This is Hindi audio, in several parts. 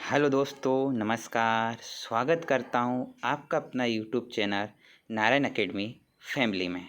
हेलो दोस्तों, नमस्कार। स्वागत करता हूँ आपका अपना YouTube channel Narayan academy family में।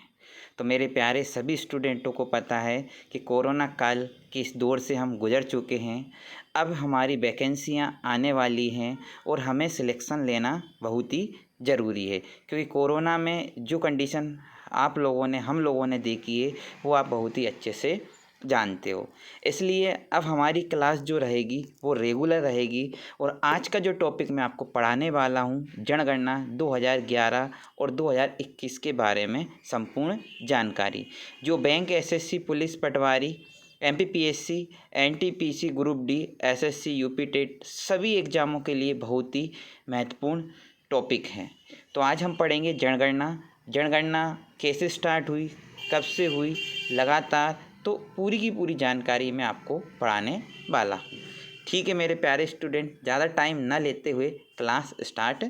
तो मेरे प्यारे सभी स्टूडेंटों को पता है कि कोरोना काल के इस दौर से हम गुजर चुके हैं। अब हमारी वैकेंसियाँ आने वाली हैं और हमें सिलेक्शन लेना बहुत ही ज़रूरी है, क्योंकि कोरोना में जो कंडीशन हम लोगों ने देखी है वो आप बहुत ही अच्छे से जानते हो। इसलिए अब हमारी क्लास जो रहेगी वो रेगुलर रहेगी और आज का जो टॉपिक मैं आपको पढ़ाने वाला हूँ, जनगणना 2011 और 2021 के बारे में संपूर्ण जानकारी, जो bank, SSC, police, patwari, MPPSC, NTPC, group D, SSC, UP TET सभी एग्ज़ामों के लिए बहुत ही महत्वपूर्ण टॉपिक हैं। तो आज हम पढ़ेंगे जनगणना। जनगणना कैसे स्टार्ट हुई, कब से हुई, लगातार, तो पूरी की पूरी जानकारी मैं आपको पढ़ाने वाला हूँ। ठीक है मेरे प्यारे स्टूडेंट, ज़्यादा टाइम न लेते हुए क्लास स्टार्ट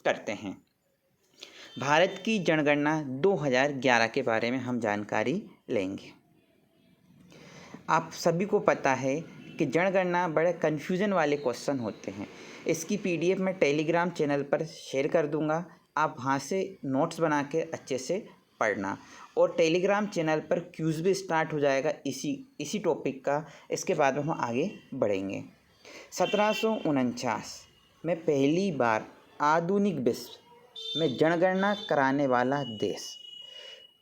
करते हैं। भारत की जनगणना 2011 के बारे में हम जानकारी लेंगे। आप सभी को पता है कि जनगणना बड़े कन्फ्यूज़न वाले क्वेश्चन होते हैं। इसकी पीडीएफ मैं टेलीग्राम चैनल पर शेयर कर दूंगा, आप वहाँ से नोट्स बना के अच्छे से पढ़ना। और टेलीग्राम चैनल पर क्यूज़ भी स्टार्ट हो जाएगा इसी टॉपिक का। इसके बाद में हम आगे बढ़ेंगे। 1749 में पहली बार आधुनिक विश्व में जनगणना कराने वाला देश।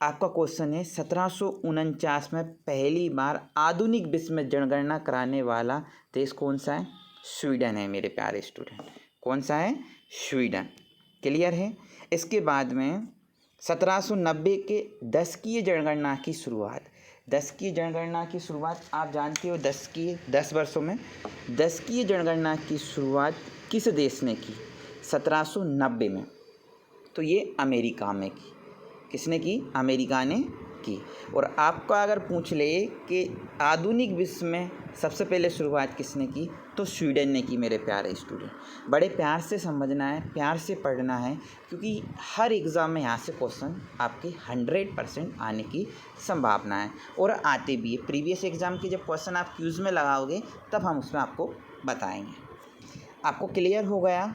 आपका क्वेश्चन है 1749 में पहली बार आधुनिक विश्व में जनगणना कराने वाला देश कौन सा है? स्वीडन है मेरे प्यारे स्टूडेंट। कौन सा है? स्वीडन। क्लियर है। इसके बाद में 1790 के दशकीय जनगणना की शुरुआत। दशकीय जनगणना की शुरुआत आप जानते हो, 10 वर्षों में दशकीय जनगणना की शुरुआत किस देश ने की? 1790 में। तो ये अमेरिका में की। किसने की? अमेरिका ने की। और आपका अगर पूछ ले कि आधुनिक विश्व में सबसे पहले शुरुआत किसने की, तो स्वीडन ने की मेरे प्यारे स्टूडेंट। बड़े प्यार से समझना है, प्यार से पढ़ना है, क्योंकि हर एग्ज़ाम में यहाँ से क्वेश्चन आपके 100% आने की संभावना है और आते भी है। प्रीवियस एग्ज़ाम के जब क्वेश्चन आप क्यूज़ में लगाओगे तब हम उसमें आपको बताएंगे। आपको क्लियर हो गया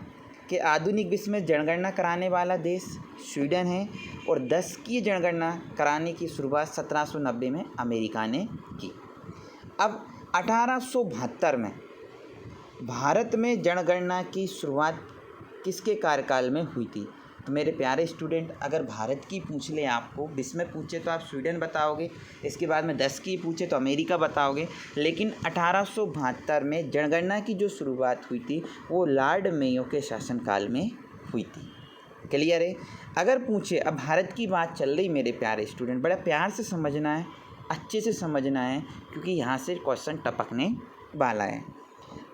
कि आधुनिक विश्व में जनगणना कराने वाला देश स्वीडन है और दशकीय जनगणना कराने की शुरुआत 1790 में अमेरिका ने की। अब 1872 में भारत में जनगणना की शुरुआत किसके कार्यकाल में हुई थी? तो मेरे प्यारे स्टूडेंट, अगर भारत की पूछ ले, आपको विश्व में पूछे तो आप स्वीडन बताओगे, इसके बाद में 10 की पूछे तो अमेरिका बताओगे, लेकिन 1872 में जनगणना की जो शुरुआत हुई थी वो लॉर्ड मेयो के शासनकाल में हुई थी। क्लियर है। अगर पूछे, अब भारत की बात चल रही मेरे प्यारे स्टूडेंट, बड़ा प्यार से समझना है, अच्छे से समझना है, क्योंकि यहाँ से क्वेश्चन टपकने वाला है।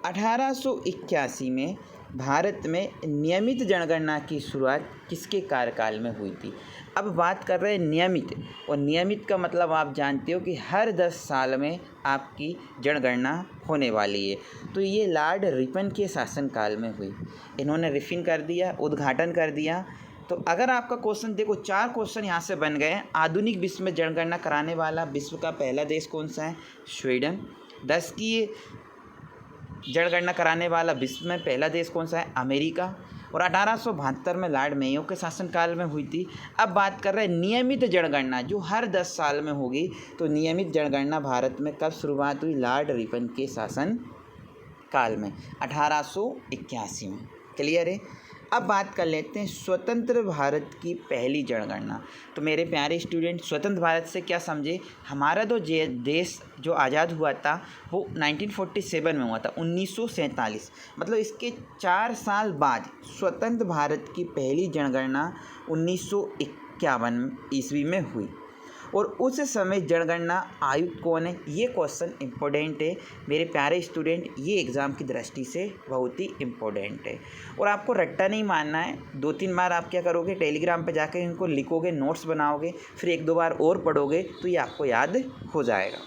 1881 में भारत में नियमित जनगणना की शुरुआत किसके कार्यकाल में हुई थी? अब बात कर रहे हैं नियमित, और नियमित का मतलब आप जानते हो कि हर 10 साल में आपकी जनगणना होने वाली है। तो ये लॉर्ड रिपन के शासनकाल में हुई। इन्होंने रिफिन कर दिया, उद्घाटन कर दिया। तो अगर आपका क्वेश्चन देखो, 4 क्वेश्चन यहाँ से बन गए। आधुनिक विश्व में जनगणना कराने वाला विश्व का पहला देश कौन सा है? स्वीडन। 10 की जनगणना कराने वाला विश्व में पहला देश कौन सा है? अमेरिका। और 1872 में लॉर्ड मेयो के शासनकाल में हुई थी। अब बात कर रहे हैं नियमित जनगणना, जो हर 10 साल में होगी। तो नियमित जनगणना भारत में कब शुरुआत हुई? लॉर्ड रिपन के शासन काल में, 1881 में। क्लियर है। अब बात कर लेते हैं स्वतंत्र भारत की पहली जनगणना। तो मेरे प्यारे स्टूडेंट, स्वतंत्र भारत से क्या समझे? हमारा तो देश जो आज़ाद हुआ था वो 1947 में हुआ था, 1947। मतलब इसके 4 साल बाद स्वतंत्र भारत की पहली जनगणना 1951 ईस्वी में हुई। और उस समय जनगणना आयुक्त कौन है? ये क्वेश्चन इम्पोर्टेंट है मेरे प्यारे स्टूडेंट, ये एग्ज़ाम की दृष्टि से बहुत ही इम्पोर्टेंट है। और आपको रट्टा नहीं मारना है। 2-3 बार आप क्या करोगे, टेलीग्राम पे जाकर इनको लिखोगे, नोट्स बनाओगे, फिर 1-2 बार और पढ़ोगे तो ये आपको याद हो जाएगा।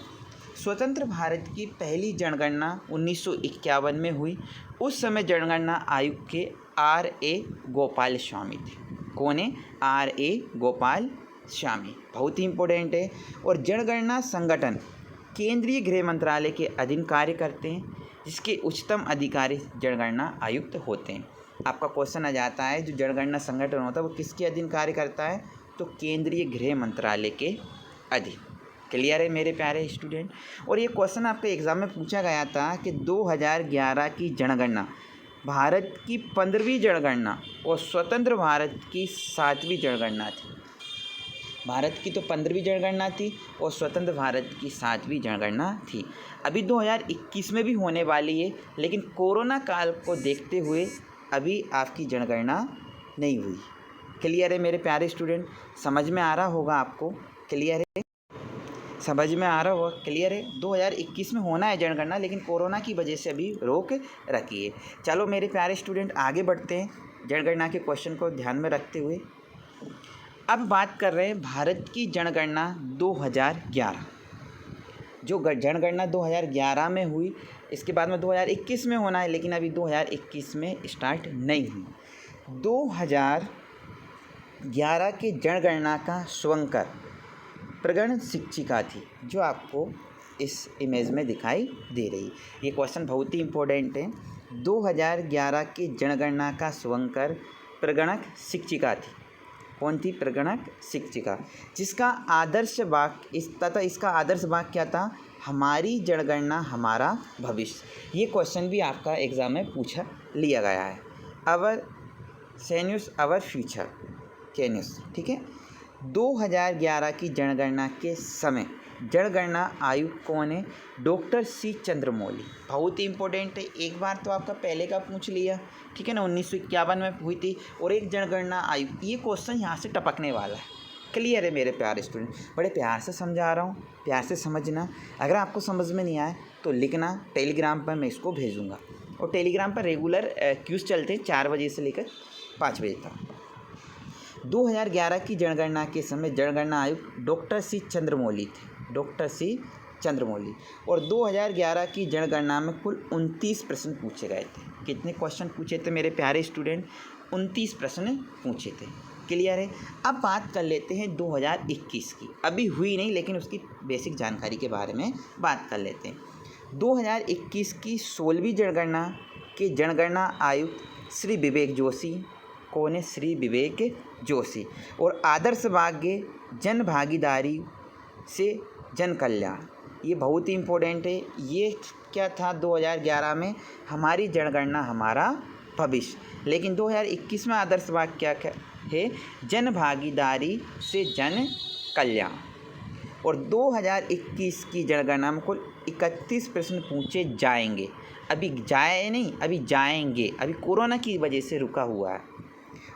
स्वतंत्र भारत की पहली जनगणना 1951 में हुई। उस समय जनगणना आयुक्त के R.A. गोपाल स्वामी थे। कौन है? R.A. गोपाल स्वामी, बहुत ही इम्पोर्टेंट है। और जनगणना संगठन केंद्रीय गृह मंत्रालय के अधीन कार्य करते हैं। जिसके उच्चतम अधिकारी जनगणना आयुक्त होते हैं। आपका क्वेश्चन आ जाता है जो जनगणना संगठन होता है वो किसके अधीन कार्य करता है, तो केंद्रीय गृह मंत्रालय के अधीन। क्लियर है मेरे प्यारे स्टूडेंट। और ये क्वेश्चन आपके एग्ज़ाम में पूछा गया था कि 2011 की जनगणना भारत की 15वीं जनगणना और स्वतंत्र भारत की 7वीं जनगणना थी। भारत की तो 15वीं जनगणना थी और स्वतंत्र भारत की 7वीं जनगणना थी। अभी 2021 में भी होने वाली है, लेकिन कोरोना काल को देखते हुए अभी आपकी जनगणना नहीं हुई। क्लियर है मेरे प्यारे स्टूडेंट, समझ में आ रहा होगा आपको? क्लियर है, समझ में आ रहा होगा? क्लियर है, 2021 में होना है जनगणना, लेकिन कोरोना की वजह से अभी रोक रखी है। चलो मेरे प्यारे स्टूडेंट आगे बढ़ते हैं जनगणना के क्वेश्चन को ध्यान में रखते हुए। अब बात कर रहे हैं भारत की जनगणना 2011। जो जनगणना 2011 में हुई, इसके बाद में 2021 में होना है, लेकिन अभी 2021 में स्टार्ट नहीं हुई। 2011 की जनगणना का स्वंकर प्रगण शिक्षिका थी, जो आपको इस इमेज में दिखाई दे रही। ये क्वेश्चन बहुत ही इम्पोर्टेंट है। 2011 की जनगणना का स्वंकर प्रगणक शिक्षिका थी। कौन थी? प्रगणक शिक्षिका, जिसका आदर्श वाक्य इसका आदर्श वाक्य क्या था? हमारी जनगणना हमारा भविष्य। ये क्वेश्चन भी आपका एग्ज़ाम में पूछा लिया गया है। अवर सेन्यूस अवर फ्यूचर कैन्यूस, ठीक है। 2011 की जनगणना के समय जनगणना आयुक्त कौन है? Doctor C Chandramouli. बहुत ही इंपॉर्टेंट है, एक बार तो आपका पहले का पूछ लिया, ठीक है ना, 1951 में हुई थी। और एक जनगणना आयुक्त, ये क्वेश्चन यहाँ से टपकने वाला है। क्लियर है मेरे प्यारे स्टूडेंट, बड़े प्यार से समझा रहा हूँ, प्यार से समझना। अगर आपको समझ में नहीं आए तो लिखना, टेलीग्राम पर मैं इसको भेजूँगा। और टेलीग्राम पर रेगुलर क्यूज़ चलते हैं 4 बजे से लेकर 5 बजे तक। 2011 की जनगणना के समय जनगणना आयुक्त डॉक्टर सी चंद्रमौली थे, डॉक्टर सी चंद्रमौली। और 2011 की जनगणना में कुल 29 प्रश्न पूछे गए थे। कितने क्वेश्चन पूछे थे मेरे प्यारे स्टूडेंट? 29 प्रश्न पूछे थे। क्लियर है। अब बात कर लेते हैं 2021 की। अभी हुई नहीं, लेकिन उसकी बेसिक जानकारी के बारे में बात कर लेते हैं। 2021 की 16वीं जनगणना के जनगणना आयुक्त श्री विवेक जोशी। कौन है? श्री विवेक जोशी। और आदर्श भाग्य जन भागीदारी से जन कल्याण, ये बहुत ही इम्पोर्टेंट है। ये क्या था 2011 में? हमारी जनगणना हमारा भविष्य। लेकिन 2021 में आदर्श वाक्य क्या है? जन भागीदारी से जन कल्याण। और 2021 की जनगणना में कुल 31 प्रश्न पूछे जाएंगे। अभी जाए नहीं, अभी जाएंगे, अभी कोरोना की वजह से रुका हुआ है।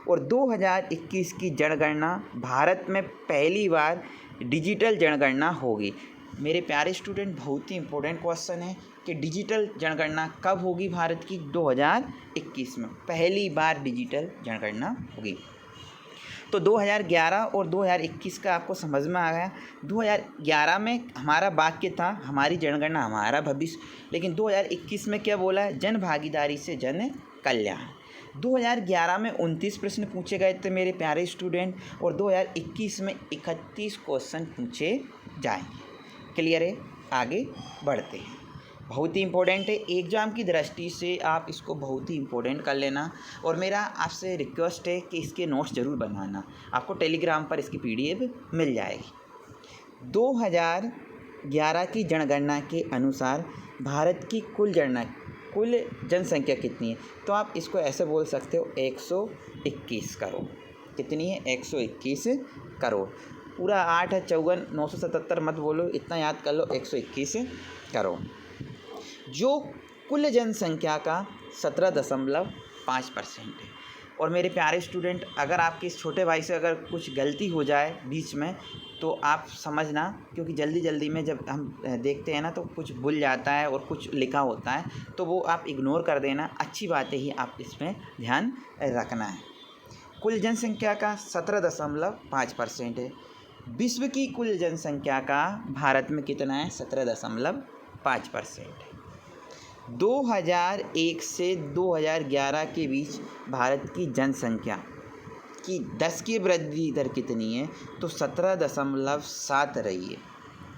और 2021 की जनगणना भारत में पहली बार डिजिटल जनगणना होगी। मेरे प्यारे स्टूडेंट, बहुत ही इम्पोर्टेंट क्वेश्चन है कि डिजिटल जनगणना कब होगी भारत की? 2021 में पहली बार डिजिटल जनगणना होगी। तो 2011 और 2021 का आपको समझ में आ गया। 2011 में हमारा वाक्य था हमारी जनगणना हमारा भविष्य, लेकिन 2021 में क्या बोला है? जन भागीदारी से जन कल्याण। 2011 में 29 प्रश्न पूछे गए थे मेरे प्यारे स्टूडेंट, और 2021 में 31 क्वेश्चन पूछे जाएंगे। क्लियर है? आगे बढ़ते हैं। बहुत ही इम्पोर्टेंट है, एग्ज़ाम की दृष्टि से आप इसको बहुत ही इम्पोर्टेंट कर लेना। और मेरा आपसे रिक्वेस्ट है कि इसके नोट्स ज़रूर बनाना, आपको टेलीग्राम पर इसकी PDF मिल जाएगी। 2011 की जनगणना के अनुसार भारत की कुल जनसंख्या कितनी है? तो आप इसको ऐसे बोल सकते हो 121 करोड़। कितनी है? 121 करोड़। पूरा 8 है 54, 977 मत बोलो, इतना याद कर लो, 121 करोड़, जो कुल जनसंख्या का 17.5% है। और मेरे प्यारे स्टूडेंट, अगर आपके इस छोटे भाई से अगर कुछ गलती हो जाए बीच में तो आप समझना, क्योंकि जल्दी जल्दी में जब हम देखते हैं ना तो कुछ भूल जाता है और कुछ लिखा होता है, तो वो आप इग्नोर कर देना। अच्छी बातें ही आप इसमें ध्यान रखना है। कुल जनसंख्या का 17.5% है। विश्व की कुल जनसंख्या का भारत में कितना है? 17.5% है। 2001 से 2011 के बीच भारत की जनसंख्या की 10 की वृद्धि दर कितनी है? तो 17.7 रही है।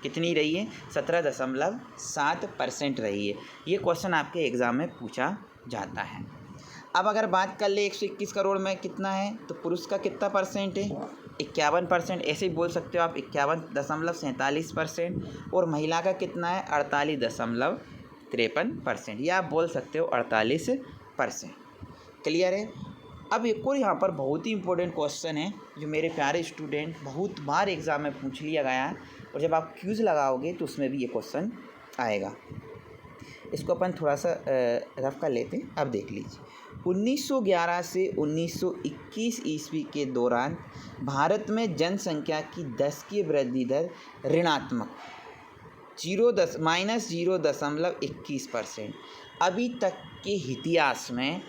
कितनी रही है? 17.7% रही है। ये क्वेश्चन आपके एग्ज़ाम में पूछा जाता है। अब अगर बात कर ले 121 करोड़ में कितना है, तो पुरुष का कितना परसेंट है? 51%। ऐसे ही बोल सकते हो आप 51.47%। और महिला का कितना है? 48.53%, या आप बोल सकते हो 48%। क्लियर है? अब एक और यहाँ पर बहुत ही इंपॉर्टेंट क्वेश्चन है जो मेरे प्यारे स्टूडेंट बहुत बार एग्ज़ाम में पूछ लिया गया है, और जब आप क्यूज़ लगाओगे तो उसमें भी ये क्वेश्चन आएगा। इसको अपन थोड़ा सा रफ कर लेते हैं। अब देख लीजिए, 1911 से 1921 ईस्वी के दौरान भारत में जनसंख्या की 10 की वृद्धि दर ऋणात्मक -0.21%। अभी तक के इतिहास में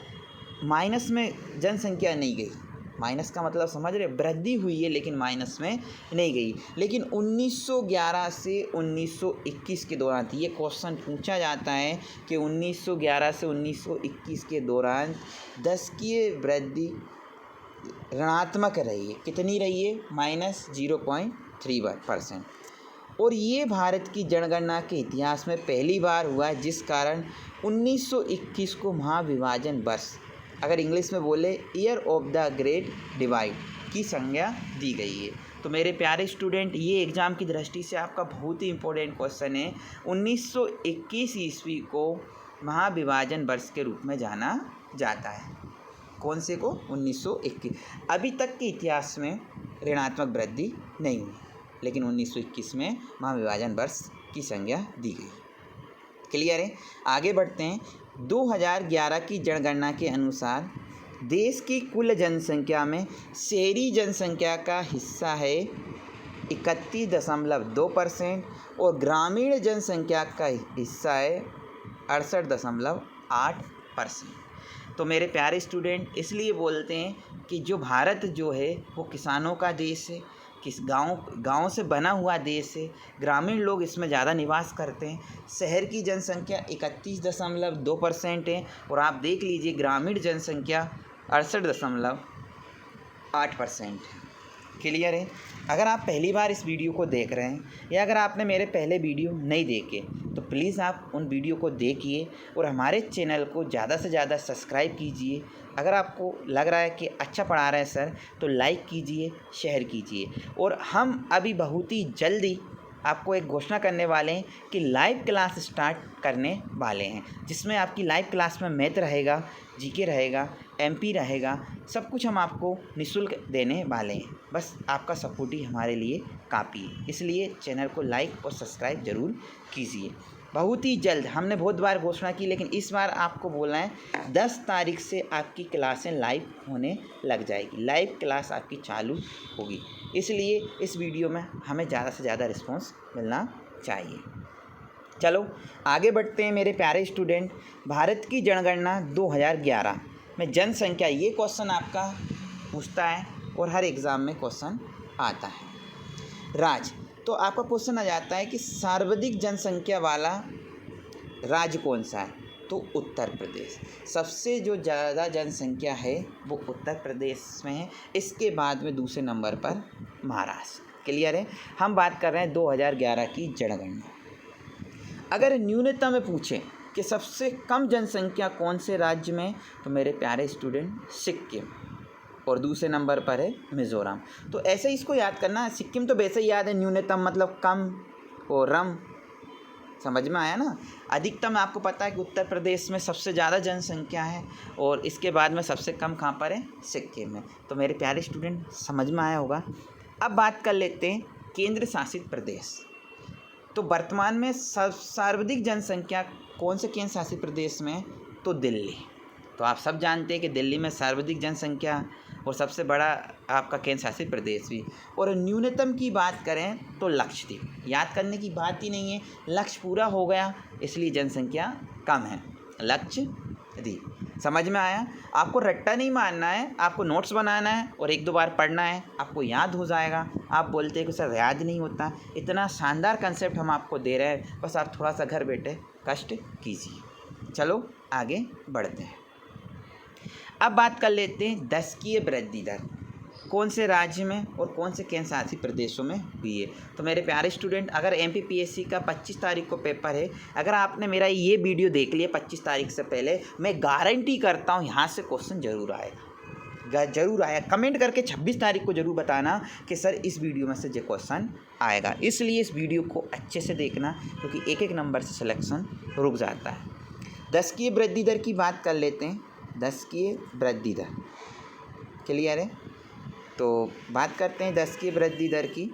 माइनस में जनसंख्या नहीं गई। माइनस का मतलब समझ रहे, वृद्धि हुई है लेकिन माइनस में नहीं गई। लेकिन 1911 से 1921 के दौरान ये क्वेश्चन पूछा जाता है कि 1911 से 1921 के दौरान 10 की वृद्धि ऋणात्मक रही है। कितनी रही है? -0.31%। और ये भारत की जनगणना के इतिहास में पहली बार हुआ है, जिस कारण 1921 को महाविभाजन वर्ष, अगर इंग्लिश में बोले year of the great divide की संज्ञा दी गई है। तो मेरे प्यारे स्टूडेंट, ये एग्ज़ाम की दृष्टि से आपका बहुत ही इम्पोर्टेंट क्वेश्चन है। 1921 ईस्वी को महाविभाजन वर्ष के रूप में जाना जाता है। कौन से को? 1921। अभी तक के इतिहास में ऋणात्मक वृद्धि नहीं हुई, लेकिन 1921 में महाविभाजन वर्ष की संज्ञा दी गई। क्लियर है? आगे बढ़ते हैं। 2011 की जनगणना के अनुसार देश की कुल जनसंख्या में शहरी जनसंख्या का हिस्सा है 31.2% और ग्रामीण जनसंख्या का हिस्सा है 68.8%। तो मेरे प्यारे स्टूडेंट, इसलिए बोलते हैं कि जो भारत जो है वो किसानों का देश है, किस गाँव से बना हुआ देश है। ग्रामीण लोग इसमें ज़्यादा निवास करते हैं। शहर की जनसंख्या 31.2% है, और आप देख लीजिए ग्रामीण जनसंख्या 68.8%। क्लियर है? अगर आप पहली बार इस वीडियो को देख रहे हैं, या अगर आपने मेरे पहले वीडियो नहीं देखे, तो प्लीज़ आप उन वीडियो को देखिए और हमारे चैनल को ज़्यादा से ज़्यादा सब्सक्राइब कीजिए। अगर आपको लग रहा है कि अच्छा पढ़ा रहे हैं सर, तो लाइक कीजिए, शेयर कीजिए। और हम अभी बहुत ही जल्दी आपको एक घोषणा करने वाले हैं कि लाइव क्लास स्टार्ट करने वाले हैं, जिसमें आपकी लाइव क्लास में मैथ रहेगा, जीके रहेगा, एमपी रहेगा, सब कुछ हम आपको निःशुल्क देने वाले हैं। बस आपका सपोर्ट ही हमारे लिए काफ़ी है, इसलिए चैनल को लाइक और सब्सक्राइब ज़रूर कीजिए। बहुत ही जल्द, हमने बहुत बार घोषणा की, लेकिन इस बार आपको बोलना है 10 तारीख से आपकी क्लासें लाइव होने लग जाएगी। लाइव क्लास आपकी चालू होगी, इसलिए इस वीडियो में हमें ज़्यादा से ज़्यादा रिस्पांस मिलना चाहिए। चलो आगे बढ़ते हैं मेरे प्यारे स्टूडेंट। भारत की जनगणना 2011 में जनसंख्या, ये क्वेश्चन आपका पूछता है और हर एग्ज़ाम में क्वेश्चन आता है। राज्य, तो आपका क्वेश्चन आ जाता है कि सर्वाधिक जनसंख्या वाला राज्य कौन सा है? तो उत्तर प्रदेश। सबसे जो ज़्यादा जनसंख्या है वो उत्तर प्रदेश में है। इसके बाद में दूसरे नंबर पर महाराष्ट्र। क्लियर है? हम बात कर रहे हैं 2011 की जनगणना। अगर न्यूनतम में पूछें कि सबसे कम जनसंख्या कौन से राज्य में, तो मेरे प्यारे स्टूडेंट सिक्किम, और दूसरे नंबर पर है मिज़ोरम। तो ऐसे ही इसको याद करना है। सिक्किम तो वैसे ही याद है, न्यूनतम मतलब कम, और रम, समझ में आया ना। अधिकतम आपको पता है कि उत्तर प्रदेश में सबसे ज़्यादा जनसंख्या है, और इसके बाद में सबसे कम कहाँ पर है? सिक्किम में। तो मेरे प्यारे स्टूडेंट समझ में आया होगा। अब बात कर लेते हैं केंद्र शासित प्रदेश। तो वर्तमान में सर्वाधिक जनसंख्या कौन से केंद्र शासित प्रदेश में? तो दिल्ली। तो आप सब जानते हैं कि दिल्ली में सर्वाधिक जनसंख्या और सबसे बड़ा आपका केंद्र शासित प्रदेश भी। और न्यूनतम की बात करें तो लक्षद्वीप। याद करने की बात ही नहीं है, लक्ष्य पूरा हो गया इसलिए जनसंख्या कम है, लक्षद्वीप। समझ में आया? आपको रट्टा नहीं मारना है, आपको नोट्स बनाना है और 1-2 बार पढ़ना है, आपको याद हो जाएगा। आप बोलते हैं कि सर याद नहीं होता। इतना शानदार कंसेप्ट हम आपको दे रहे हैं, बस आप थोड़ा सा घर बैठे कष्ट कीजिए। चलो आगे बढ़ते हैं। अब बात कर लेते हैं 10 की वृद्धि दर। कौन से राज्य में और कौन से केंद्र शासित प्रदेशों में हुई है। तो मेरे प्यारे स्टूडेंट, अगर MPPSC का 25 तारीख को पेपर है, अगर आपने मेरा ये वीडियो देख लिया 25 तारीख से पहले, मैं गारंटी करता हूँ यहाँ से क्वेश्चन ज़रूर आएगा, ज़रूर आया। कमेंट करके 26 तारीख को ज़रूर बताना कि सर इस वीडियो में से जो क्वेश्चन आएगा। इसलिए इस वीडियो को अच्छे से देखना, क्योंकि एक एक नंबर से सिलेक्शन रुक जाता है। 10 की वृद्धि दर की बात कर लेते हैं। 10 की वृद्धि दर क्लियर है, तो बात करते हैं 10 की वृद्धि दर की।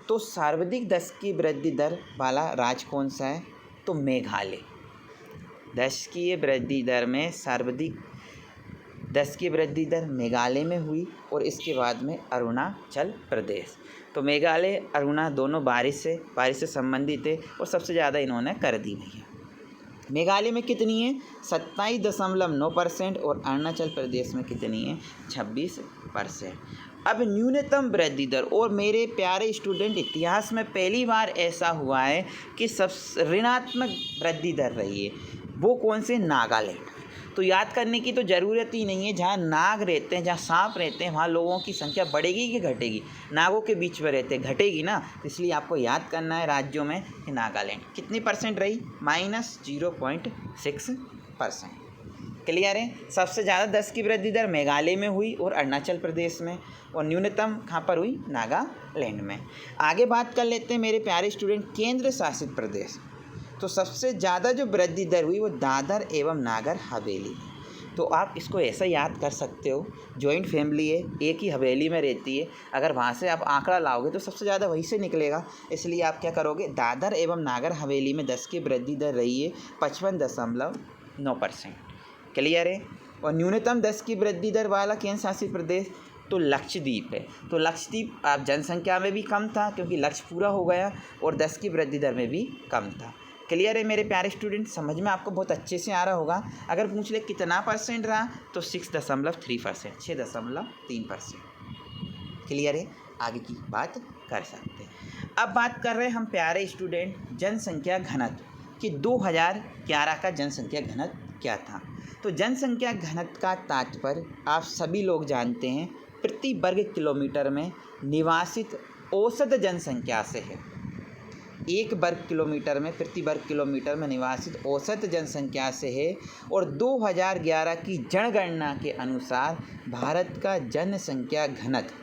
तो सर्वाधिक 10 की वृद्धि दर वाला राज्य कौन सा है? तो मेघालय। 10 की वृद्धि दर में सर्वाधिक 10 की वृद्धि दर मेघालय में हुई, और इसके बाद में अरुणाचल प्रदेश। तो मेघालय अरुणा दोनों बारिश से संबंधित है, और सबसे ज़्यादा इन्होंने कर दी भैया। मेघालय में कितनी है? 27.9%, और अरुणाचल प्रदेश में कितनी है? 26%। अब न्यूनतम वृद्धि दर, और मेरे प्यारे स्टूडेंट, इतिहास में पहली बार ऐसा हुआ है कि सब ऋणात्मक वृद्धि दर रही है। वो कौन से? नागालैंड। तो याद करने की तो ज़रूरत ही नहीं है, जहाँ नाग रहते हैं, जहाँ सांप रहते हैं, वहाँ लोगों की संख्या बढ़ेगी कि घटेगी? नागों के बीच में रहते, घटेगी ना। तो इसलिए आपको याद करना है राज्यों में कि नागालैंड कितनी परसेंट रही? -0.6%। क्लियर है। सबसे ज़्यादा 10 की वृद्धि दर मेघालय में हुई और अरुणाचल प्रदेश में, और न्यूनतम कहाँ पर हुई? नागालैंड में। आगे बात कर लेते हैं मेरे प्यारे स्टूडेंट, केंद्र शासित प्रदेश। तो सबसे ज़्यादा जो वृद्धि दर हुई वो दादर एवं नागर हवेली। तो आप इसको ऐसा याद कर सकते हो, जॉइंट फैमिली है, एक ही हवेली में रहती है, अगर वहाँ से आप आंकड़ा लाओगे तो सबसे ज़्यादा वहीं से निकलेगा। इसलिए आप क्या करोगे? दादर एवं नागर हवेली में 10 की वृद्धि दर रही है 55.9%। क्लियर है। और न्यूनतम 10 की वृद्धि दर वाला केंद्र शासित प्रदेश तो लक्षद्वीप है। तो लक्षद्वीप आप जनसंख्या में भी कम था, क्योंकि लक्ष्य पूरा हो गया, और 10 की वृद्धि दर में भी कम था। क्लियर है मेरे प्यारे स्टूडेंट, समझ में आपको बहुत अच्छे से आ रहा होगा। अगर पूछ ले कितना परसेंट रहा, तो 6.3%, 6.3%। क्लियर है, आगे की बात कर सकते हैं। अब बात कर रहे हैं हम प्यारे स्टूडेंट जनसंख्या घनत्व कि 2011 का जनसंख्या घनत्व क्या था। तो जनसंख्या घनत्व का तात्पर्य आप सभी लोग जानते हैं, प्रति वर्ग किलोमीटर में निवासित औसत जनसंख्या से है। 1 वर्ग किलोमीटर में, प्रति वर्ग किलोमीटर में निवासित औसत जनसंख्या से है। और 2011 की जनगणना के अनुसार भारत का जनसंख्या घनत्व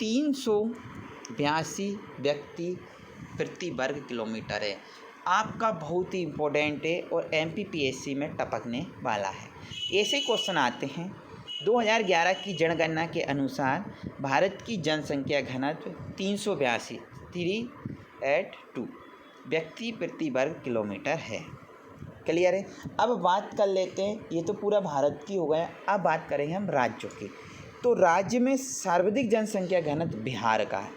382 व्यक्ति प्रति वर्ग किलोमीटर है। आपका बहुत ही इम्पोर्टेंट है और MPPSC में टपकने वाला है। ऐसे क्वेश्चन आते हैं। 2011 की जनगणना के अनुसार भारत की जनसंख्या घनत्व 382 व्यक्ति प्रति वर्ग किलोमीटर है। क्लियर है। अब बात कर लेते हैं, ये तो पूरा भारत की हो गया। अब बात करेंगे हम राज्यों की। तो राज्य में सर्वाधिक जनसंख्या घनत्व बिहार का है।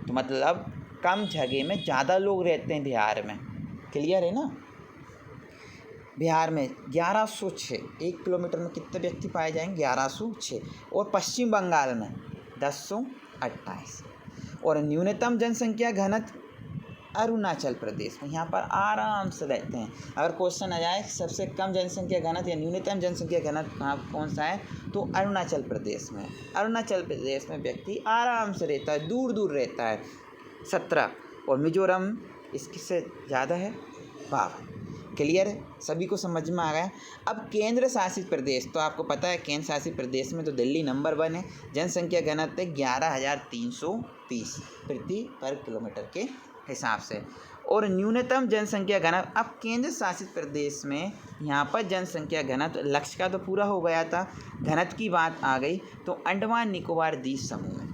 तो मतलब कम जगह में ज़्यादा लोग रहते हैं बिहार में। क्लियर है ना। बिहार में 1106, 1 किलोमीटर में कितने व्यक्ति पाए जाएंगे? 1106। और पश्चिम बंगाल में 1028। और न्यूनतम जनसंख्या घनत्व अरुणाचल प्रदेश में, यहाँ पर आराम से रहते हैं। अगर क्वेश्चन आ जाए सबसे कम जनसंख्या घनत्व या न्यूनतम जनसंख्या घनत्व कौन सा है, तो अरुणाचल प्रदेश में। अरुणाचल प्रदेश में व्यक्ति आराम से रहता है, दूर दूर रहता है, 17। और मिजोरम इससे ज़्यादा है, 52। क्लियर है, सभी को समझ में आ गया। अब केंद्र शासित प्रदेश, तो आपको पता है केंद्र शासित प्रदेश में तो दिल्ली नंबर 1 है। जनसंख्या घनत्व 11,330 प्रति वर्ग किलोमीटर के हिसाब से। और न्यूनतम जनसंख्या घनत्व, अब केंद्र शासित प्रदेश में यहाँ पर जनसंख्या घनत्व, लक्ष्य का तो पूरा हो गया था, घनत्व की बात आ गई तो अंडमान निकोबार द्वीप समूह में,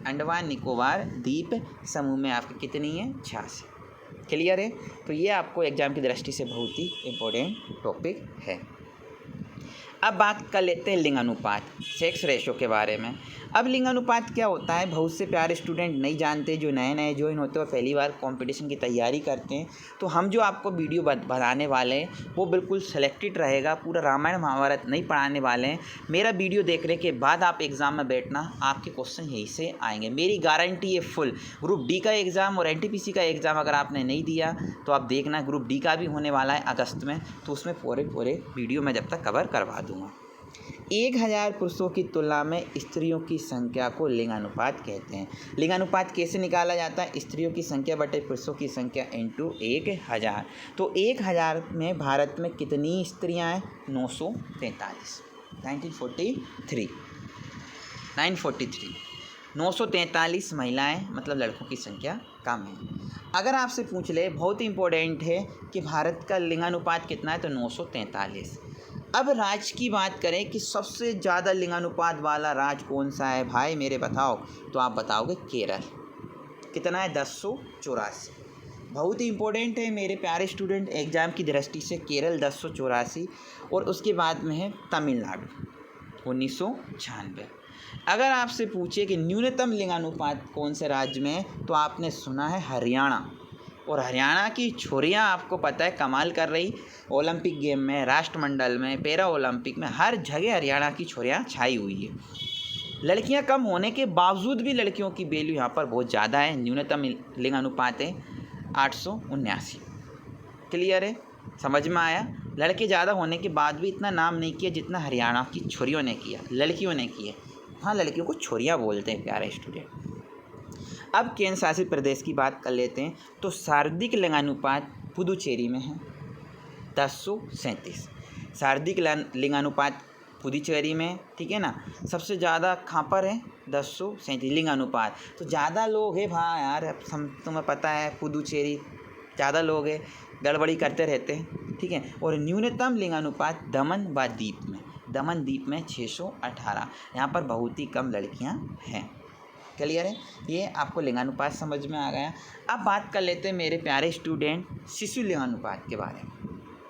अंडमान निकोबार द्वीप समूह में आपकी कितनी है? 86। क्लियर है। तो ये आपको एग्जाम की दृष्टि से बहुत ही इम्पोर्टेंट टॉपिक है। अब बात कर लेते हैं लिंगानुपात, सेक्स रेशो के बारे में। अब लिंगानुपात क्या होता है, बहुत से प्यारे स्टूडेंट नहीं जानते, जो नए नए ज्वाइन होते हैं और पहली बार कंपटीशन की तैयारी करते हैं। तो हम जो आपको वीडियो बनाने वाले हैं वो बिल्कुल सिलेक्टेड रहेगा, पूरा रामायण महाभारत नहीं पढ़ाने वाले हैं। मेरा वीडियो देखने के बाद आप एग्ज़ाम में बैठना, आपके क्वेश्चन यहीं से आएंगे, मेरी गारंटी है फुल। ग्रुप डी का एग्ज़ाम और NTPC का एग्ज़ाम अगर आपने नहीं दिया तो आप देखना, ग्रुप डी का भी होने वाला है अगस्त में, तो उसमें पूरे वीडियो मैं जब तक कवर करवा दूँगा। 1000 पुरुषों की तुलना में स्त्रियों की संख्या को लिंगानुपात कहते हैं। लिंगानुपात कैसे निकाला जाता है? स्त्रियों की संख्या बटे पुरुषों की संख्या इंटू 1000। तो 1000 में भारत में कितनी स्त्रियां हैं? 943। 943 महिलाएं, मतलब लड़कों की संख्या कम है। अगर आपसे पूछ ले, बहुत ही इम्पोर्टेंट है कि भारत का लिंगानुपात कितना है, तो 943। अब राज्य की बात करें कि सबसे ज़्यादा लिंगानुपात वाला राज्य कौन सा है भाई मेरे बताओ, तो आप बताओगे केरल। कितना है? 1084। बहुत ही इम्पोर्टेंट है मेरे प्यारे स्टूडेंट एग्ज़ाम की दृष्टि से। केरल 1084 और उसके बाद में है तमिलनाडु 1996। अगर आपसे पूछे कि न्यूनतम लिंगानुपात कौन से राज्य में है, तो आपने सुना है हरियाणा। और हरियाणा की छोरियां आपको पता है कमाल कर रही, ओलंपिक गेम में, राष्ट्रमंडल में, पैरा ओलंपिक में, हर जगह हरियाणा की छोरियां छाई हुई है। लड़कियां कम होने के बावजूद भी लड़कियों की वैल्यू यहाँ पर बहुत ज़्यादा है। न्यूनतम लिंगानुपात है 879। क्लियर है? समझ में आया? लड़के ज़्यादा होने के बाद भी इतना नाम नहीं किया जितना हरियाणा की छोरियों ने किया, लड़कियों ने किया। हाँ, लड़कियों को छोरियाँ बोलते हैं प्यारे स्टूडेंट। अब केंद्र शासित प्रदेश की बात कर लेते हैं। तो सर्वाधिक लिंगानुपात पुदुचेरी में है 1037। सर्वाधिक लिंगानुपात पुदुचेरी में, ठीक है ना। सबसे ज़्यादा कहाँ पर है? 1037 लिंगानुपात। तो ज़्यादा लोग हैं भाई यार, अब तुम्हें पता है पुदुचेरी ज़्यादा लोग हैं, गड़बड़ी करते रहते हैं, ठीक है। और न्यूनतम लिंगानुपात दमन व दीप में, दमन द्वीप में 618। यहाँ पर बहुत ही कम लड़कियाँ हैं। क्लियर है? ये आपको लिंगानुपात समझ में आ गया। अब बात कर लेते हैं मेरे प्यारे स्टूडेंट शिशु लिंगानुपात के बारे में।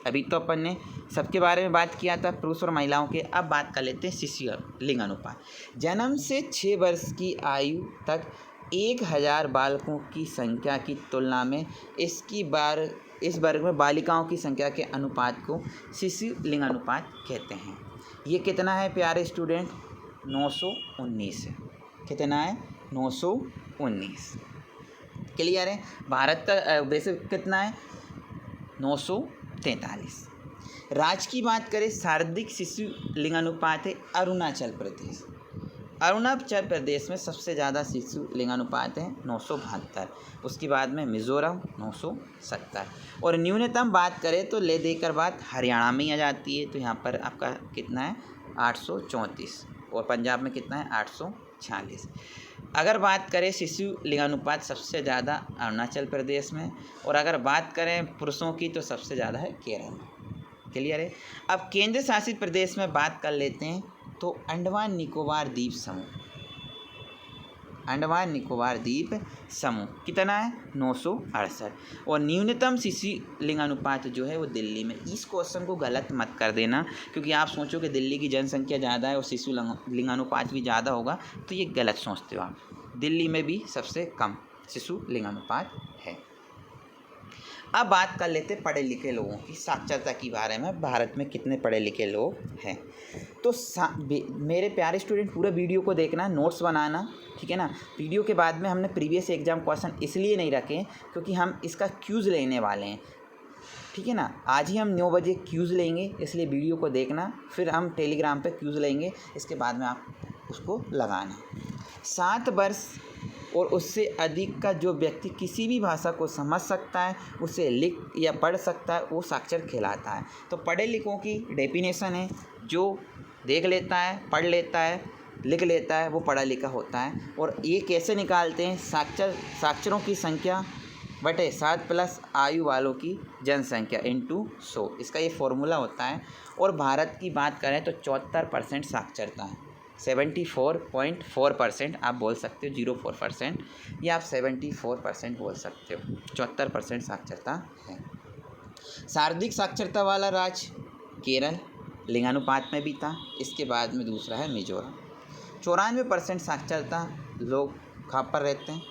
अभी तो अपन ने सबके बारे में बात किया था, पुरुष और महिलाओं के। अब बात कर लेते हैं शिशु लिंगानुपात। जन्म से 6 वर्ष की आयु तक 1000 बालकों की संख्या की तुलना में इस वर्ग में बालिकाओं की संख्या के अनुपात को शिशु लिंगानुपात कहते हैं। ये कितना है प्यारे स्टूडेंट? 919 है। कितना है? 919। क्लियर है? भारत का वैसे कितना है? 943। राज्य की बात करें, सर्वाधिक शिशु लिंगानुपात है अरुणाचल प्रदेश। अरुणाचल प्रदेश में सबसे ज़्यादा शिशु लिंगानुपात है 972। उसके बाद में मिज़ोरम 970। और न्यूनतम बात करें तो ले देकर बात हरियाणा में ही आ जाती है। तो यहाँ पर आपका कितना है? 834। और पंजाब में कितना है? 846। अगर बात करें शिशु लिंगानुपात सबसे ज़्यादा अरुणाचल प्रदेश में, और अगर बात करें पुरुषों की तो सबसे ज़्यादा है केरल में। क्लियर है? अब केंद्र शासित प्रदेश में बात कर लेते हैं। तो अंडमान निकोबार द्वीप समूह, अंडमान निकोबार द्वीप समूह कितना है? 968। और न्यूनतम शिशु लिंगानुपात जो है वो दिल्ली में। इस क्वेश्चन को गलत मत कर देना, क्योंकि आप सोचो कि दिल्ली की जनसंख्या ज़्यादा है और शिशु लिंगानुपात भी ज़्यादा होगा, तो ये गलत सोचते हो आप। दिल्ली में भी सबसे कम शिशु लिंगानुपात है। अब बात कर लेते पढ़े लिखे लोगों की, साक्षरता के बारे में। भारत में कितने पढ़े लिखे लोग हैं? तो मेरे प्यारे स्टूडेंट पूरा वीडियो को देखना, नोट्स बनाना, ठीक है ना। वीडियो के बाद में हमने प्रीवियस एग्जाम क्वेश्चन इसलिए नहीं रखे क्योंकि हम इसका क्यूज़ लेने वाले हैं, ठीक है ना। आज ही हम 9 बजे क्यूज़ लेंगे, इसलिए वीडियो को देखना। फिर हम टेलीग्राम पे क्यूज़ लेंगे, इसके बाद में आप उसको लगाना। 7 वर्ष और उससे अधिक का जो व्यक्ति किसी भी भाषा को समझ सकता है, उसे लिख या पढ़ सकता है, वो साक्षर कहलाता है। तो पढ़े लिखों की डेफिनेशन है, जो देख लेता है, पढ़ लेता है, लिख लेता है, वो पढ़ा लिखा होता है। और ये कैसे निकालते हैं? साक्षरों की संख्या बटे 7 प्लस आयु वालों की जनसंख्या इंटू 100, इसका ये फॉर्मूला होता है। और भारत की बात करें तो 74% साक्षरता है। 74.4% आप बोल सकते हो, 04%, या आप 74% बोल सकते हो। 74% साक्षरता है। सर्वाधिक साक्षरता वाला राज्य केरल लिंगानुपात में भी था। इसके बाद में दूसरा है मिजोरम। 94% साक्षरता लोग कहाँ पर रहते हैं?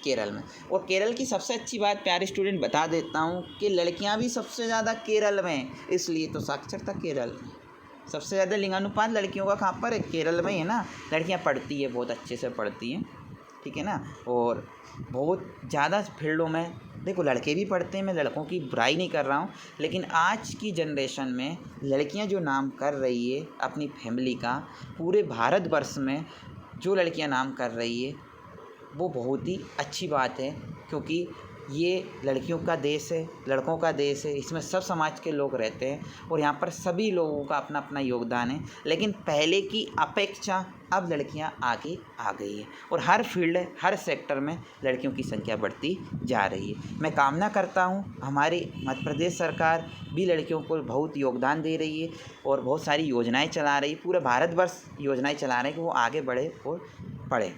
केरल में। और केरल की सबसे अच्छी बात प्यारे स्टूडेंट बता देता हूँ कि लड़कियाँ भी सबसे ज़्यादा केरल में, इसलिए तो साक्षरता केरल में। सबसे ज़्यादा लिंगानुपात लड़कियों का कहाँ पर है? केरल में ही है ना। लड़कियाँ पढ़ती है, बहुत अच्छे से पढ़ती हैं, ठीक है ना। और बहुत ज़्यादा फील्डों में देखो लड़के भी पढ़ते हैं, मैं लड़कों की बुराई नहीं कर रहा हूँ, लेकिन आज की जनरेशन में लड़कियाँ जो नाम कर रही है अपनी फैमिली का, पूरे भारतवर्ष में जो लड़कियाँ नाम कर रही है वो बहुत ही अच्छी बात है, क्योंकि ये लड़कियों का देश है, लड़कों का देश है, इसमें सब समाज के लोग रहते हैं और यहाँ पर सभी लोगों का अपना अपना योगदान है। लेकिन पहले की अपेक्षा अब लड़कियाँ आगे आ गई है और हर फील्ड, हर सेक्टर में लड़कियों की संख्या बढ़ती जा रही है। मैं कामना करता हूँ हमारी मध्य प्रदेश सरकार भी लड़कियों को बहुत योगदान दे रही है और बहुत सारी योजनाएँ चला रही है, पूरा भारतवर्ष योजनाएँ चला रहे हैं कि वो आगे बढ़े और पढ़े।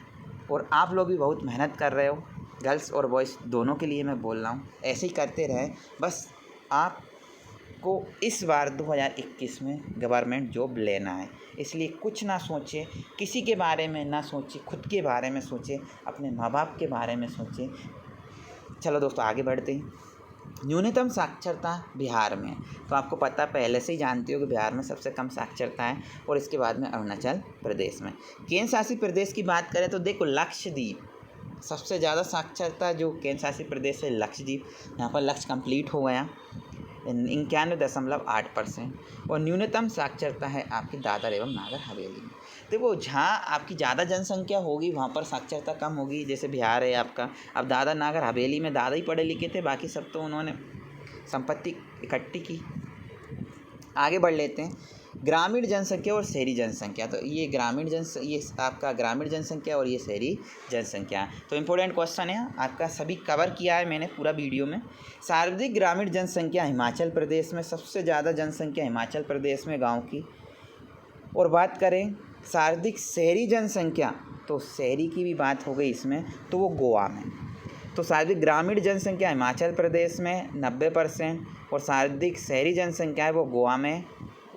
और आप लोग भी बहुत मेहनत कर रहे हो, गर्ल्स और बॉयज़ दोनों के लिए मैं बोल रहा हूँ, ऐसे ही करते रहें। बस आपको इस बार 2021 में गवर्नमेंट जॉब लेना है, इसलिए कुछ ना सोचें, किसी के बारे में ना सोचें, खुद के बारे में सोचें, अपने माँ बाप के बारे में सोचें। चलो दोस्तों आगे बढ़ते हैं। न्यूनतम साक्षरता बिहार में, तो आपको पता पहले से ही जानते हो कि बिहार में सबसे कम साक्षरता है और इसके बाद में अरुणाचल प्रदेश में। केंद्र शासित प्रदेश की बात करें तो देखो लक्षद्वीप सबसे ज़्यादा साक्षरता जो केंद्र शासित प्रदेश है लक्षद्वीप, यहाँ पर लक्ष्य कंप्लीट हो गया 91.8% और न्यूनतम साक्षरता है आपकी दादर एवं नागर हवेली में। देखो जहाँ आपकी ज़्यादा जनसंख्या होगी वहाँ पर साक्षरता कम होगी, जैसे बिहार है आपका। अब दादर नागर हवेली में दादा ही पढ़े लिखे थे, बाकी सब तो उन्होंने संपत्ति इकट्ठी की। आगे बढ़ लेते हैं, ग्रामीण जनसंख्या और शहरी जनसंख्या। तो ये ये आपका ग्रामीण जनसंख्या और ये शहरी जनसंख्या। तो इम्पोर्टेंट क्वेश्चन है आपका, सभी कवर किया है मैंने पूरा वीडियो में। सर्वाधिक ग्रामीण जनसंख्या हिमाचल प्रदेश में, सबसे ज़्यादा जनसंख्या हिमाचल प्रदेश में गाँव की। और बात करें सर्वाधिक शहरी जनसंख्या, तो शहरी की भी बात हो गई इसमें, तो वो गोवा में। तो सर्वाधिक ग्रामीण जनसंख्या हिमाचल प्रदेश में 90% और सर्वाधिक शहरी जनसंख्या है वो गोवा में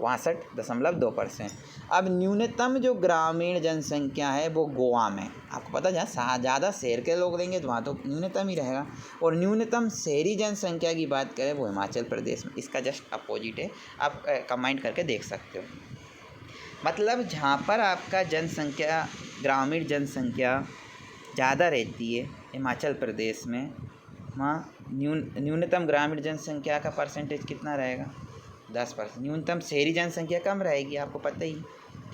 62.2%। अब न्यूनतम जो ग्रामीण जनसंख्या है वो गोवा में, आपको पता जहाँ ज़्यादा शहर के लोग रहेंगे तो वहाँ तो न्यूनतम ही रहेगा। और न्यूनतम शहरी जनसंख्या की बात करें वो हिमाचल प्रदेश में, इसका जस्ट अपोजिट है, आप कमेंट करके देख सकते हो। मतलब जहाँ पर आपका जनसंख्या ग्रामीण जनसंख्या ज़्यादा रहती है हिमाचल प्रदेश में, वहाँ न्यूनतम ग्रामीण जनसंख्या का परसेंटेज कितना रहेगा 10%। न्यूनतम शहरी जनसंख्या कम रहेगी, आपको पता ही,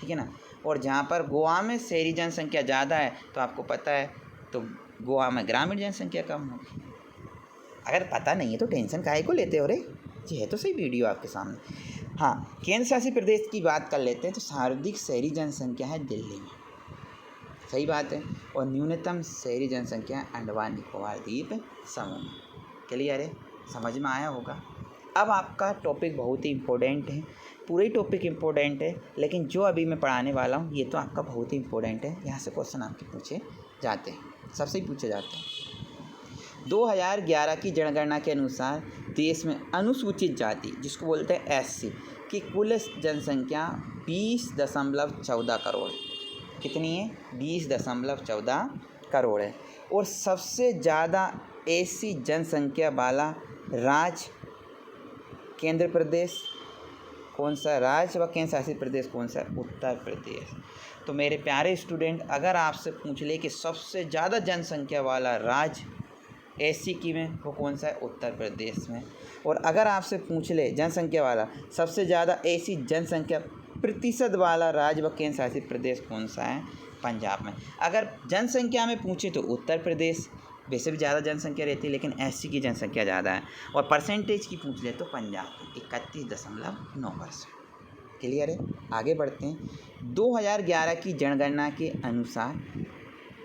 ठीक है ना। और जहाँ पर गोवा में शहरी जनसंख्या ज़्यादा है तो आपको पता है तो गोवा में ग्रामीण जनसंख्या कम होगी। अगर पता नहीं है तो टेंशन काहे को लेते हो रे, ये है तो सही वीडियो आपके सामने। हाँ, केंद्र शासित प्रदेश की बात कर लेते हैं तो सर्वाधिक शहरी जनसंख्या है दिल्ली में, सही बात है। और न्यूनतम शहरी जनसंख्या अंडमान निकोबार द्वीप समूह में। क्लियर है, समझ में आया होगा। अब आपका टॉपिक बहुत ही इम्पोर्टेंट है, पूरी टॉपिक इम्पोर्टेंट है, लेकिन जो अभी मैं पढ़ाने वाला हूँ ये तो आपका बहुत ही इम्पोर्टेंट है। यहाँ से क्वेश्चन आपके पूछे जाते हैं, सबसे ही पूछे जाते हैं। 2011 की जनगणना के अनुसार देश में अनुसूचित जाति, जिसको बोलते हैं SC, की कुल जनसंख्या 20.14 करोड़। कितनी है? 20.14 करोड़ है। और सबसे ज़्यादा SC जनसंख्या वाला राज्य केंद्र प्रदेश कौन सा, राज्य व केंद्र शासित प्रदेश कौन सा? उत्तर प्रदेश। तो मेरे प्यारे स्टूडेंट, अगर आपसे पूछ ले कि सबसे ज़्यादा जनसंख्या वाला राज्य SC की में, वो कौन सा है? उत्तर प्रदेश में। और अगर आपसे पूछ ले जनसंख्या वाला सबसे ज़्यादा SC जनसंख्या प्रतिशत वाला राज्य व केंद्र शासित प्रदेश कौन सा है? पंजाब में। अगर जनसंख्या में पूछे तो उत्तर प्रदेश, वैसे भी ज़्यादा जनसंख्या रहती है लेकिन SC की जनसंख्या ज़्यादा है। और परसेंटेज की पूछ ले तो पंजाब 31.9%। क्लियर है, आगे बढ़ते हैं। 2011 की जनगणना के अनुसार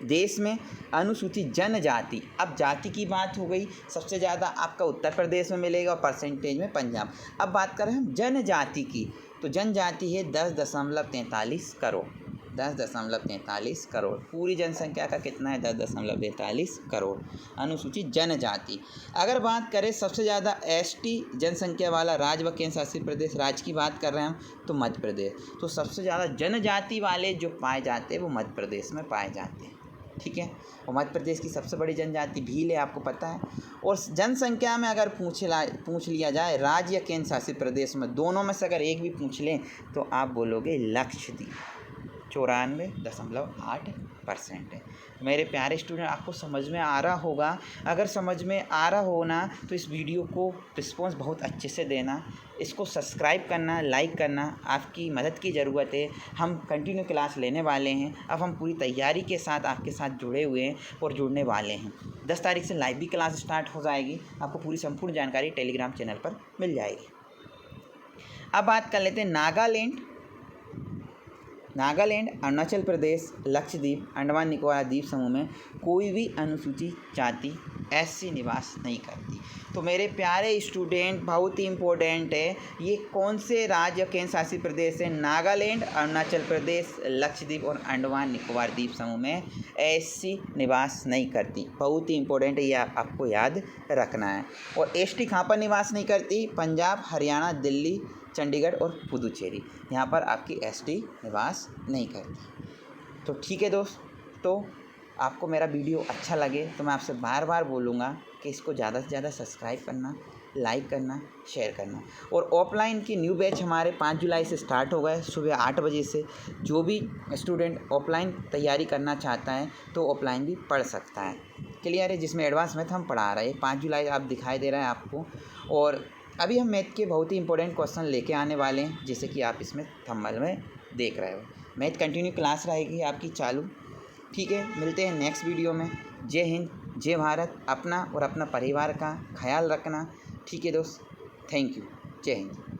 देश में अनुसूचित जनजाति, अब जाति की बात हो गई, सबसे ज़्यादा आपका उत्तर प्रदेश में मिलेगा और परसेंटेज में पंजाब। अब बात करें हम जनजाति की, तो जनजाति है 10.43 करोड़। 10.43 करोड़। पूरी जनसंख्या का कितना है? 10.43 करोड़ अनुसूचित जनजाति। अगर बात करें सबसे ज़्यादा ST जनसंख्या वाला राज्य व केंद्र शासित प्रदेश, राज्य की बात कर रहे हैं हम तो मध्य प्रदेश। तो सबसे ज़्यादा जनजाति वाले जो पाए जाते हैं वो मध्य प्रदेश में पाए जाते हैं, ठीक है। और मध्य प्रदेश की सबसे बड़ी जनजाति भील है, आपको पता है। और जनसंख्या में अगर पूछ लिया जाए राज्य या केंद्र शासित प्रदेश में, दोनों में से अगर एक भी पूछ लें तो आप बोलोगे लक्षद्वीप 94.8 परसेंट है। मेरे प्यारे स्टूडेंट, आपको समझ में आ रहा होगा। अगर समझ में आ रहा हो ना तो इस वीडियो को रिस्पॉन्स बहुत अच्छे से देना, इसको सब्सक्राइब करना, लाइक करना। आपकी मदद की ज़रूरत है। हम कंटिन्यू क्लास लेने वाले हैं। अब हम पूरी तैयारी के साथ आपके साथ जुड़े हुए हैं और जुड़ने वाले हैं। 10 तारीख से लाइव भी क्लास स्टार्ट हो जाएगी। आपको पूरी संपूर्ण जानकारी टेलीग्राम चैनल पर मिल जाएगी। अब बात कर लेते हैं नागालैंड, अरुणाचल प्रदेश, लक्षद्वीप, अंडमान निकोबार द्वीप समूह में कोई भी अनुसूचित जाति ऐसी निवास नहीं करती। तो मेरे प्यारे स्टूडेंट, बहुत ही इम्पोर्टेंट है, ये कौन से राज्य केंद्र शासित प्रदेश है? नागालैंड, अरुणाचल प्रदेश, लक्षद्वीप और अंडमान निकोबार द्वीप समूह में ऐसी निवास नहीं करती। बहुत ही इम्पोर्टेंट है, ये आपको याद रखना है। और एसटी कहाँ पर निवास नहीं करती? पंजाब, हरियाणा, दिल्ली, चंडीगढ़ और पुदुचेरी, यहाँ पर आपकी एसटी निवास नहीं करती। तो ठीक है दोस्तों, आपको मेरा वीडियो अच्छा लगे तो मैं आपसे बार बार बोलूँगा कि इसको ज़्यादा से ज़्यादा सब्सक्राइब करना, लाइक करना, शेयर करना। और ऑफलाइन की न्यू बैच हमारे 5 जुलाई से स्टार्ट हो गए सुबह 8 बजे से। जो भी स्टूडेंट ऑफलाइन तैयारी करना चाहता है तो ऑफलाइन भी पढ़ सकता है। क्लियर है? जिसमें एडवांस मैथ हम पढ़ा रहे हैं। 5 जुलाई आप दिखाई दे रहा है आपको। और अभी हम मैथ के बहुत ही इंपॉर्टेंट क्वेश्चन लेके आने वाले हैं, जैसे कि आप इसमें थंबनेल में देख रहे हो। मैथ कंटिन्यू क्लास रहेगी आपकी चालू। ठीक है, मिलते हैं नेक्स्ट वीडियो में। जय हिंद, जय भारत। अपना और अपना परिवार का ख्याल रखना। ठीक है दोस्त, थैंक यू, जय हिंद।